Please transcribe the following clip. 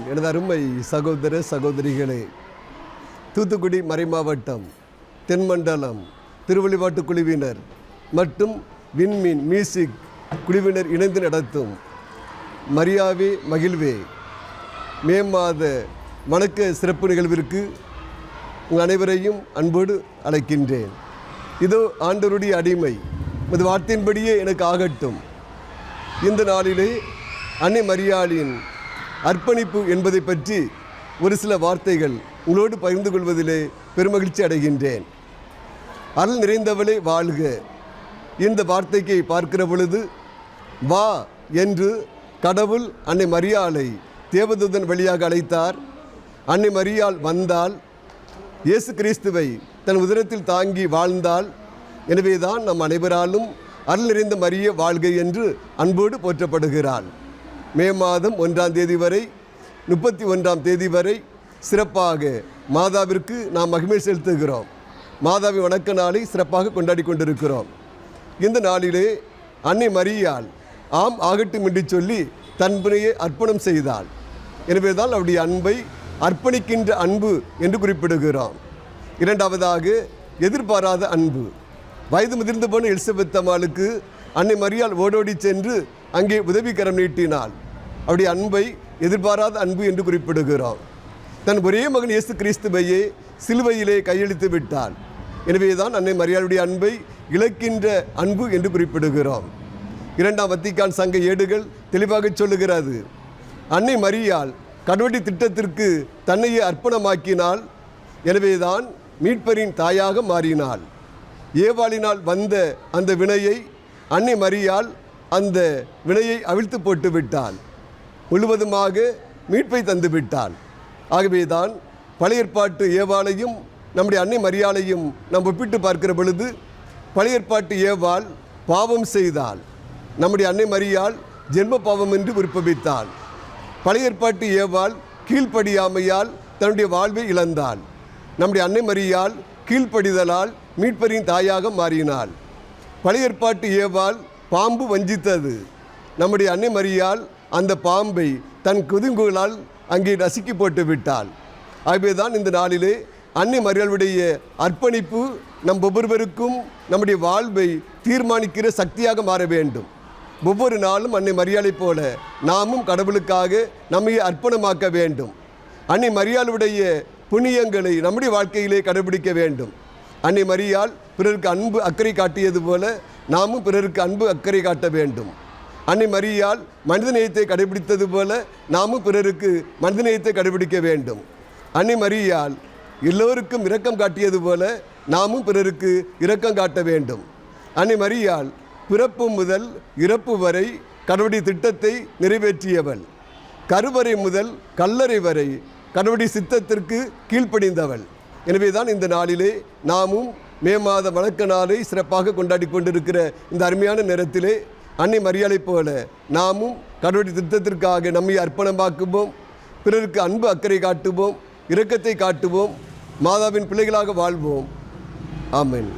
எனது அருமை சகோதர சகோதரிகளே, தூத்துக்குடி மறைமாவட்டம் தென்மண்டலம் திருவழிபாட்டு குழுவினர் மற்றும் விண்மீன் மியூசிக் குழுவினர் இணைந்து நடத்தும் மரியாவே மகிழ்வே மே மாத வணக்க சிறப்பு நிகழ்விற்கு உங்கள் அனைவரையும் அன்போடு அழைக்கின்றேன். இதோ ஆண்டவருடைய அடிமை, இது வார்த்தையின்படியே எனக்கு ஆகட்டும். இந்த நாளிலே அன்னை மரியாளின் அர்ப்பணிப்பு என்பதை பற்றி ஒரு சில வார்த்தைகள் உங்களோடு பகிர்ந்து கொள்வதிலே பெருமகிழ்ச்சி அடைகின்றேன். அருள் நிறைந்தவளே வாழ்க. இந்த வார்த்தைக்கு பார்க்கிற பொழுது, வா என்று கடவுள் அன்னை மரியாளை தேவதூதன் வழியாக அழைத்தார். அன்னை மரியாள் வந்தால், இயேசு கிறிஸ்துவை தன் உதரத்தில் தாங்கி வாழ்ந்தால். எனவேதான் நம் அனைவராலும் அருள் நிறைந்த மரிய வாழ்க என்று அன்போடு போற்றப்படுகிறாள். மே மாதம் 1ஆம் தேதி வரை 31ஆம் தேதி வரை சிறப்பாக மாதாவிற்கு நாம் மகிமை செலுத்துகிறோம். மாதாவின் வணக்க நாளை சிறப்பாக கொண்டாடி கொண்டிருக்கிறோம். இந்த நாளிலே அன்னை மரியாள் ஆம் ஆகட்டும் என்று சொல்லி தன்னையே அர்ப்பணம் செய்தாள். எனவே தான் அவருடைய அன்பை அர்ப்பணிக்கின்ற அன்பு என்று குறிப்பிடுகிறோம். இரண்டாவதாக எதிர்பாராத அன்பு. வயது முதிர்ந்து போன எலிசபெத் அம்மாளுக்கு அன்னை மரியாள் ஓடோடி சென்று அங்கே உதவிக்கரம் நீட்டினாள். அவருடைய அன்பை எதிர்பாராத அன்பு என்று குறிப்பிடுகிறோம். தன் ஒரே மகன் இயேசு கிறிஸ்துவையே சிலுவையிலே கையெழுத்து விட்டாள். எனவே தான் அன்னை மரியாளுடைய அன்பை இழக்கின்ற அன்பு என்று குறிப்பிடுகிறோம். 2ஆம் வத்திக்கான் சங்க ஏடுகள் தெளிவாக சொல்லுகிறது, அன்னை மரியாள் கடவுளுடைய திட்டத்திற்கு தன்னையே அர்ப்பணமாக்கினாள். எனவே தான் மீட்பரின் தாயாக மாறினாள். ஏவாளினால் வந்த அந்த வினையை அன்னை மரியாள் அந்த வினையை அவிழ்த்து போட்டு விட்டாள். முழுவதுமாக மீட்பை தந்து விட்டாள். ஆகவே தான் பழைய ஏற்பாட்டு ஏவாளையும் நம்முடைய அன்னை மரியாளையும் நாம் ஒப்பிட்டு பார்க்கிற பொழுது, பழைய ஏற்பாட்டு ஏவாள் பாவம் செய்தாள். நம்முடைய அன்னை மரியாள் ஜென்ம பாவம் என்று விருப்பவித்தாள். பழைய ஏற்பாட்டு ஏவாள் கீழ்ப்படியாமையால் தன்னுடைய வாழ்வை இழந்தாள். நம்முடைய அன்னை மரியாள் கீழ்ப்படிதலால் மீட்பரின் தாயாக மாறினாள். பழைய ஏற்பாட்டு ஏவாள் பாம்பு வஞ்சித்தது. நம்முடைய அன்னை மரியாள் அந்த பாம்பை தன் குதுங்குகளால் அங்கே நசுக்கி போட்டு விட்டாள். ஆகவே தான் இந்த நாளிலே அன்னை மரியாளுடைய அர்ப்பணிப்பு நம் ஒவ்வொருவருக்கும் நம்முடைய வாழ்வை தீர்மானிக்கிற சக்தியாக மாற வேண்டும். ஒவ்வொரு நாளும் அன்னை மரியாளைப் போல நாமும் கடவுளுக்காக நம்மை அர்ப்பணமாக்க வேண்டும். அன்னை மரியாளுடைய புண்ணியங்களை நம்முடைய வாழ்க்கையிலே கடைபிடிக்க வேண்டும். அன்னை மரியாள் பிறருக்கு அன்பு அக்கறை காட்டியது போல நாமும் பிறருக்கு அன்பு அக்கறை காட்ட வேண்டும். அன்னை மரியாள் மனிதநேயத்தை கடைபிடித்தது போல நாமும் பிறருக்கு மனிதநேயத்தை கடைபிடிக்க வேண்டும். அன்னை மரியாள் எல்லோருக்கும் இரக்கம் காட்டியது போல நாமும் பிறருக்கு இரக்கம் காட்ட வேண்டும். அன்னை மரியாள் பிறப்பு முதல் இறப்பு வரை கடவுளுடைய திட்டத்தை நிறைவேற்றியவள். கருவறை முதல் கல்லறை வரை கடவுளுடைய சித்தத்திற்கு கீழ்ப்படிந்தவள். எனவே தான் இந்த நாளிலே நாமும் மே மாத வணக்க நாளை சிறப்பாக கொண்டாடி கொண்டிருக்கிற இந்த அருமையான நேரத்திலே அன்னை மரியாளைப் போல நாமும் கடவுளுடைய திட்டத்திற்காக நம்மை அர்ப்பணமாக்குவோம். பிறருக்கு அன்பு அக்கறை காட்டுவோம், இரக்கத்தை காட்டுவோம், மாதாவின் பிள்ளைகளாக வாழ்வோம். ஆமென்.